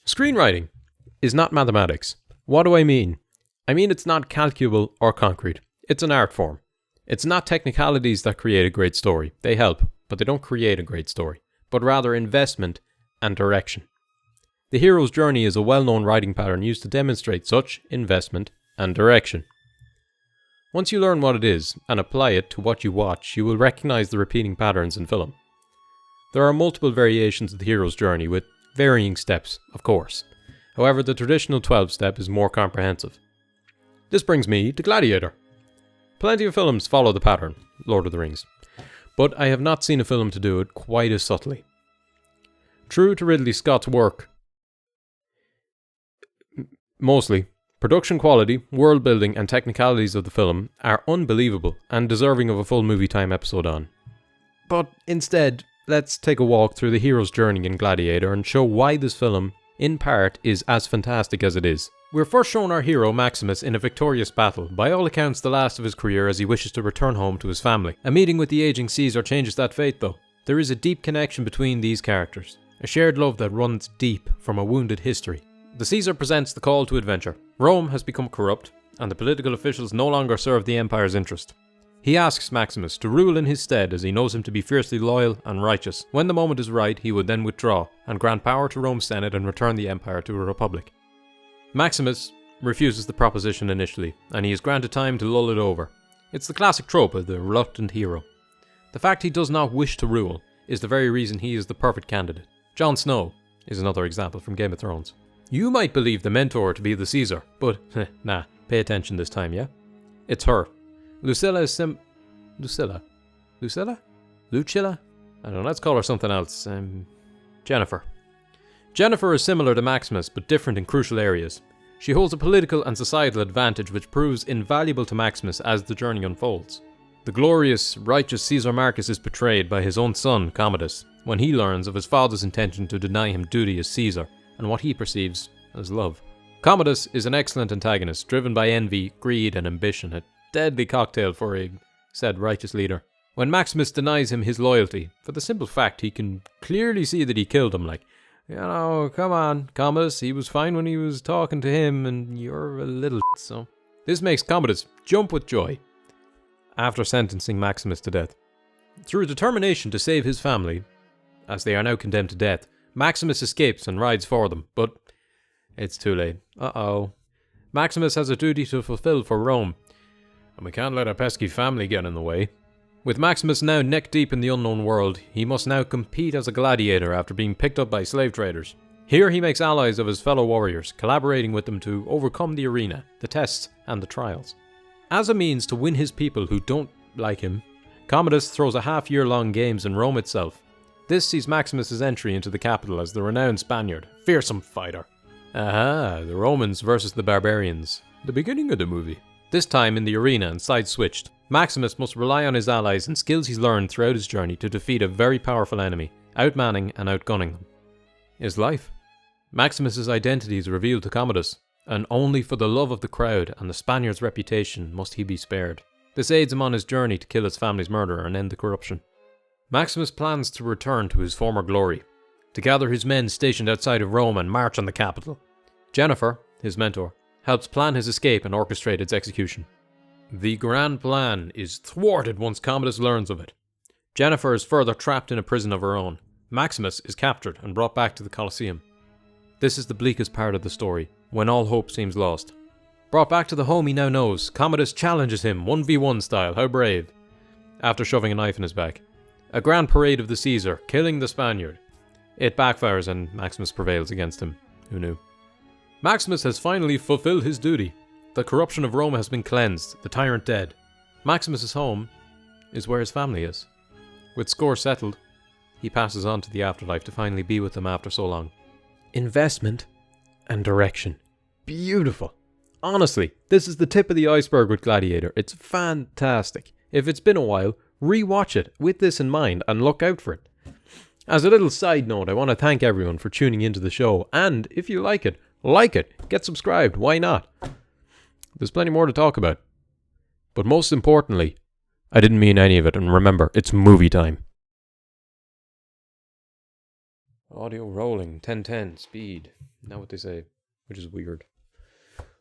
Screenwriting is not mathematics. What do I mean? I mean it's not calculable or concrete. It's an art form. It's not technicalities that create a great story. They help, but they don't create a great story, but rather investment and direction. The hero's journey is a well-known writing pattern used to demonstrate such investment and direction. Once you learn what it is and apply it to what you watch, you will recognize the repeating patterns in film. There are multiple variations of the hero's journey with varying steps, of course. However, the traditional 12-step is more comprehensive. This brings me to Gladiator. Plenty of films follow the pattern, Lord of the Rings, but I have not seen a film to do it quite as subtly. True to Ridley Scott's work, mostly, production quality, world building and technicalities of the film are unbelievable and deserving of a full movie time episode on. But instead, let's take a walk through the hero's journey in Gladiator and show why this film, in part, is as fantastic as it is. We're first shown our hero Maximus in a victorious battle, by all accounts the last of his career as he wishes to return home to his family. A meeting with the aging Caesar changes that fate though. There is a deep connection between these characters, a shared love that runs deep from a wounded history. The Caesar presents the call to adventure. Rome has become corrupt, and the political officials no longer serve the empire's interest. He asks Maximus to rule in his stead as he knows him to be fiercely loyal and righteous. When the moment is right, he would then withdraw and grant power to Rome's Senate and return the empire to a republic. Maximus refuses the proposition initially, and he is granted time to lull it over. It's the classic trope of the reluctant hero. The fact he does not wish to rule is the very reason he is the perfect candidate. Jon Snow is another example from Game of Thrones. You might believe the mentor to be the Caesar, but nah, pay attention this time, yeah? It's her. Lucilla is Lucilla? I don't know, let's call her something else. Jennifer. Jennifer is similar to Maximus, but different in crucial areas. She holds a political and societal advantage which proves invaluable to Maximus as the journey unfolds. The glorious, righteous Caesar Marcus is betrayed by his own son, Commodus, when he learns of his father's intention to deny him duty as Caesar, and what he perceives as love. Commodus is an excellent antagonist, driven by envy, greed, and ambition, a deadly cocktail for a said righteous leader. When Maximus denies him his loyalty, for the simple fact he can clearly see that he killed him, come on, Commodus, he was fine when he was talking to him, and you're a little so. This makes Commodus jump with joy after sentencing Maximus to death. Through determination to save his family, as they are now condemned to death, Maximus escapes and rides for them, but it's too late. Maximus has a duty to fulfill for Rome, and we can't let our pesky family get in the way. With Maximus now neck deep in the unknown world, he must now compete as a gladiator after being picked up by slave traders. Here he makes allies of his fellow warriors, collaborating with them to overcome the arena, the tests, and the trials. As a means to win his people who don't like him, Commodus throws a half-year-long games in Rome itself. This sees Maximus' entry into the capital as the renowned Spaniard, fearsome fighter. The Romans versus the barbarians. The beginning of the movie. This time in the arena and side switched. Maximus must rely on his allies and skills he's learned throughout his journey to defeat a very powerful enemy, outmanning and outgunning them. His life. Maximus' identity is revealed to Commodus, and only for the love of the crowd and the Spaniard's reputation must he be spared. This aids him on his journey to kill his family's murderer and end the corruption. Maximus plans to return to his former glory, to gather his men stationed outside of Rome and march on the capital. Jennifer, his mentor, helps plan his escape and orchestrate its execution. The grand plan is thwarted once Commodus learns of it. Jennifer is further trapped in a prison of her own. Maximus is captured and brought back to the Colosseum. This is the bleakest part of the story, when all hope seems lost. Brought back to the home he now knows, Commodus challenges him 1v1 style, how brave, after shoving a knife in his back. A grand parade of the Caesar, killing the Spaniard. It backfires and Maximus prevails against him. Who knew? Maximus has finally fulfilled his duty. The corruption of Rome has been cleansed, the tyrant dead. Maximus' home is where his family is. With score settled, he passes on to the afterlife to finally be with them after so long. Investment and direction. Beautiful. Honestly, this is the tip of the iceberg with Gladiator. It's fantastic. If it's been a while, re-watch it with this in mind and look out for it. As a little side note, I want to thank everyone for tuning into the show, and if you like it, get subscribed, why not? There's plenty more to talk about. But most importantly, I didn't mean any of it, and remember, it's movie time. Audio rolling, 1010, speed. Not what they say, which is weird.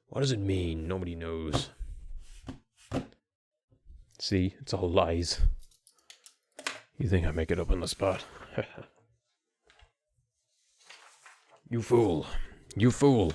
What does it mean? Nobody knows. See, it's all lies. You think I make it up on the spot? You fool. You fool.